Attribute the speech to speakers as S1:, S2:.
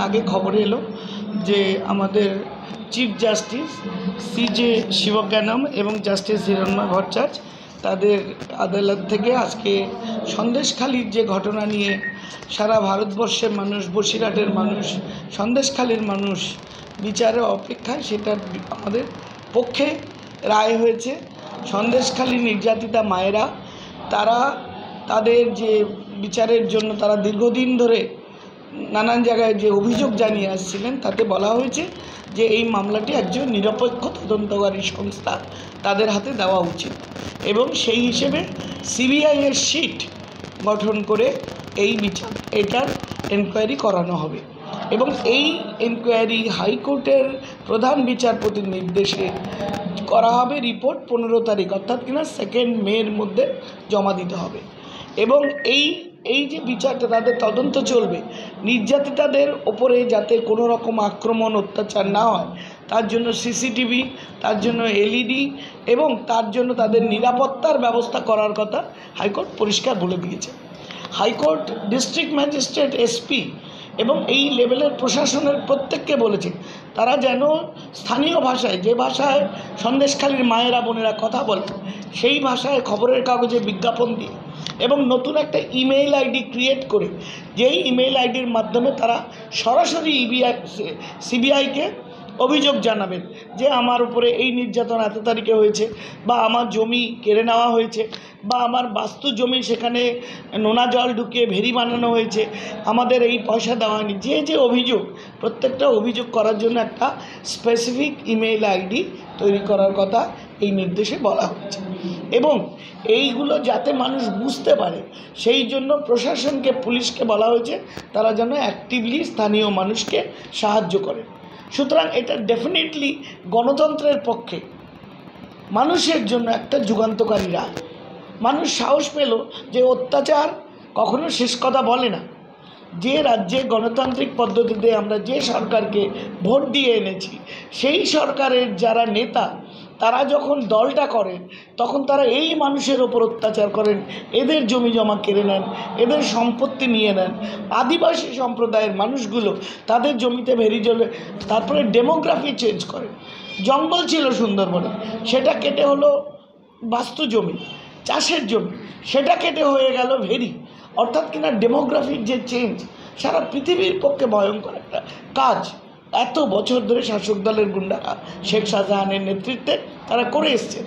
S1: আগে খবর এলো যে আমাদের চিফ জাস্টিস CJ শিবজ্ঞানম এবং জাস্টিস হিরণময় ভট্টাচার্য তাদের আদালত থেকে আজকে সন্দেশখালির যে ঘটনা নিয়ে সারা ভারতবর্ষের মানুষ, বসিরহাটের মানুষ, সন্দেশখালির মানুষ বিচারের অপেক্ষায়, সেটা আমাদের পক্ষে রায় হয়েছে। সন্দেশখালি নির্যাতিতা মায়েরা তারা তাদের যে বিচারের জন্য তারা দীর্ঘদিন ধরে নানান জায়গায় যে অভিযোগ জানিয়ে আসছিলেন, তাতে বলা হয়েছে যে এই মামলাটি একজন নিরপেক্ষ তদন্তকারী সংস্থা তাদের হাতে দেওয়া উচিত এবং সেই হিসেবে CBI এর সিট গঠন করে এই বিচার এটার এনকোয়ারি করানো হবে এবং এই এনকোয়ারি হাইকোর্টের প্রধান বিচারপতির নির্দেশে করা হবে। রিপোর্ট 15 তারিখ অর্থাৎ কিনা 2 মের মধ্যে জমা দিতে হবে এবং এই যে বিচারটা তাদের তদন্ত চলবে, নির্যাতিতাদের ওপরে যাতে কোনো রকম আক্রমণ অত্যাচার না হয় তার জন্য CCTV, তার জন্য LED এবং তার জন্য তাদের নিরাপত্তার ব্যবস্থা করার কথা হাইকোর্ট পরিষ্কার বলে দিয়েছে। হাইকোর্ট ডিস্ট্রিক্ট ম্যাজিস্ট্রেট, SP এবং এই লেভেলের প্রশাসনের প্রত্যেককে বলেছে তারা যেন স্থানীয় ভাষায়, যে ভাষায় সন্দেশখালির মায়েরা বোনেরা কথা বলে, সেই ভাষায় খবরের কাগজে বিজ্ঞাপন দিয়ে এবং নতুন একটা ইমেইল ID ক্রিয়েট করে, যেই ইমেইল IDর মাধ্যমে তারা সরাসরি CBIকে অভিযোগ জানাবেন যে আমার উপরে এই নির্যাতন এত তারিখে হয়েছে, বা আমার জমি কেড়ে নেওয়া হয়েছে, বা আমার বাস্তু জমি সেখানে নোনা জল ঢুকিয়ে ভেরি বানানো হয়েছে, আমাদের এই পয়সা দেওয়া হয়নি। যে অভিযোগ, প্রত্যেকটা অভিযোগ করার জন্য একটা স্পেসিফিক ইমেইল ID তৈরি করার কথা এই নির্দেশে বলা হচ্ছে এবং এইগুলো যাতে মানুষ বুঝতে পারে সেই জন্য প্রশাসনকে, পুলিশকে বলা হয়েছে তারা যেন অ্যাক্টিভলি স্থানীয় মানুষকে সাহায্য করে। সুতরাং এটা ডেফিনেটলি গণতন্ত্রের পক্ষে, মানুষের জন্য একটা যুগান্তকারী রায়। মানুষ সাহস পেল যে অত্যাচার কখনো শেষ কথা বলে না। যে রাজ্যে গণতান্ত্রিক পদ্ধতিতে আমরা যে সরকারকে ভোট দিয়ে এনেছি, সেই সরকারের যারা নেতা তারা যখন দলটা করেন তখন তারা এই মানুষের ওপর অত্যাচার করেন, এদের জমি জমা কেড়ে নেন, এদের সম্পত্তি নিয়ে নেন, আদিবাসী সম্প্রদায়ের মানুষগুলো তাদের জমিতে ভেরি জ্বলে, তারপরে ডেমোগ্রাফি চেঞ্জ করে। জঙ্গল ছিল সুন্দরবনে, সেটা কেটে হলো বাস্তু জমি, চাষের জমি, সেটা কেটে হয়ে গেল ভেরি। অর্থাৎ কিনা ডেমোগ্রাফির যে চেঞ্জ সারা পৃথিবীর পক্ষে ভয়ঙ্কর একটা কাজ এত বছর ধরে শাসক দলের গুন্ডারা শেখ শাহজাহানের নেতৃত্বে তারা করে এসছে।